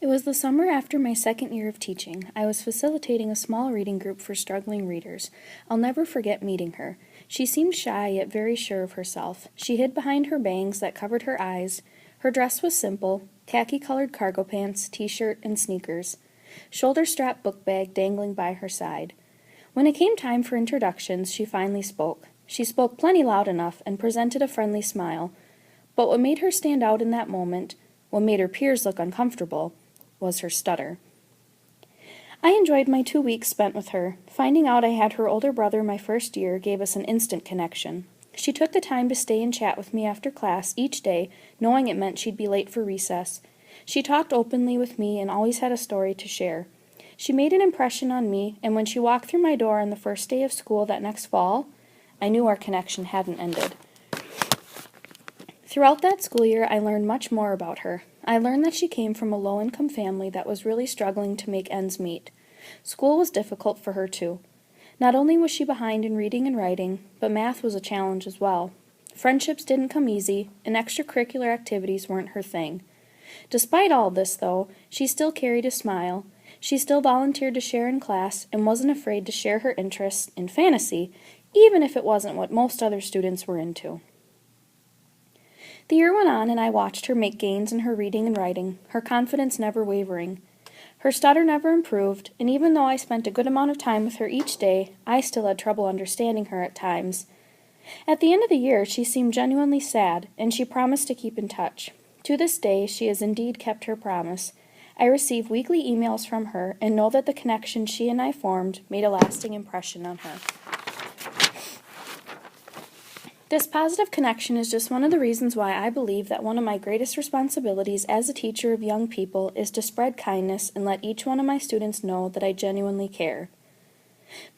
It was the summer after my second year of teaching. I was facilitating a small reading group for struggling readers. I'll never forget meeting her. She seemed shy yet very sure of herself. She hid behind her bangs that covered her eyes. Her dress was simple, khaki-colored cargo pants, t-shirt, and sneakers. Shoulder-strap book bag dangling by her side. When it came time for introductions, she finally spoke. She spoke plenty loud enough and presented a friendly smile. But what made her stand out in that moment, what made her peers look uncomfortable, was her stutter. I enjoyed my 2 weeks spent with her. Finding out I had her older brother my first year gave us an instant connection. She took the time to stay and chat with me after class each day, knowing it meant she'd be late for recess. She talked openly with me and always had a story to share. She made an impression on me, and when she walked through my door on the first day of school that next fall, I knew our connection hadn't ended. Throughout that school year, I learned much more about her. I learned that she came from a low-income family that was really struggling to make ends meet. School was difficult for her, too. Not only was she behind in reading and writing, but math was a challenge as well. Friendships didn't come easy, and extracurricular activities weren't her thing. Despite all this, though, she still carried a smile. She still volunteered to share in class and wasn't afraid to share her interests in fantasy, even if it wasn't what most other students were into. The year went on, and I watched her make gains in her reading and writing, her confidence never wavering. Her stutter never improved, and even though I spent a good amount of time with her each day, I still had trouble understanding her at times. At the end of the year, she seemed genuinely sad, and she promised to keep in touch. To this day, she has indeed kept her promise. I receive weekly emails from her and know that the connection she and I formed made a lasting impression on her. This positive connection is just one of the reasons why I believe that one of my greatest responsibilities as a teacher of young people is to spread kindness and let each one of my students know that I genuinely care.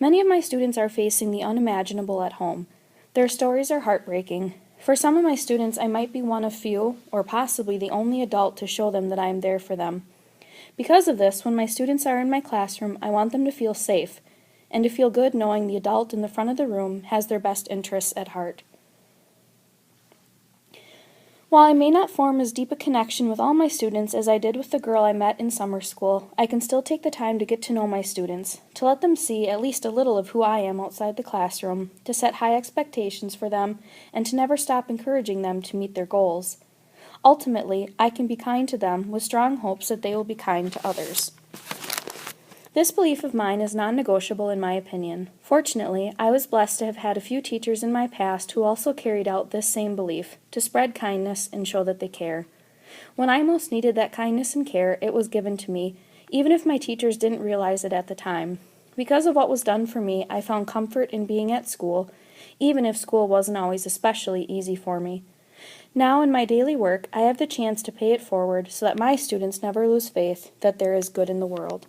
Many of my students are facing the unimaginable at home. Their stories are heartbreaking. For some of my students, I might be one of few, or possibly the only adult to show them that I am there for them. Because of this, when my students are in my classroom, I want them to feel safe, and to feel good knowing the adult in the front of the room has their best interests at heart. While I may not form as deep a connection with all my students as I did with the girl I met in summer school, I can still take the time to get to know my students, to let them see at least a little of who I am outside the classroom, to set high expectations for them, and to never stop encouraging them to meet their goals. Ultimately, I can be kind to them with strong hopes that they will be kind to others. This belief of mine is non-negotiable in my opinion. Fortunately, I was blessed to have had a few teachers in my past who also carried out this same belief, to spread kindness and show that they care. When I most needed that kindness and care, it was given to me, even if my teachers didn't realize it at the time. Because of what was done for me, I found comfort in being at school, even if school wasn't always especially easy for me. Now, in my daily work, I have the chance to pay it forward so that my students never lose faith that there is good in the world.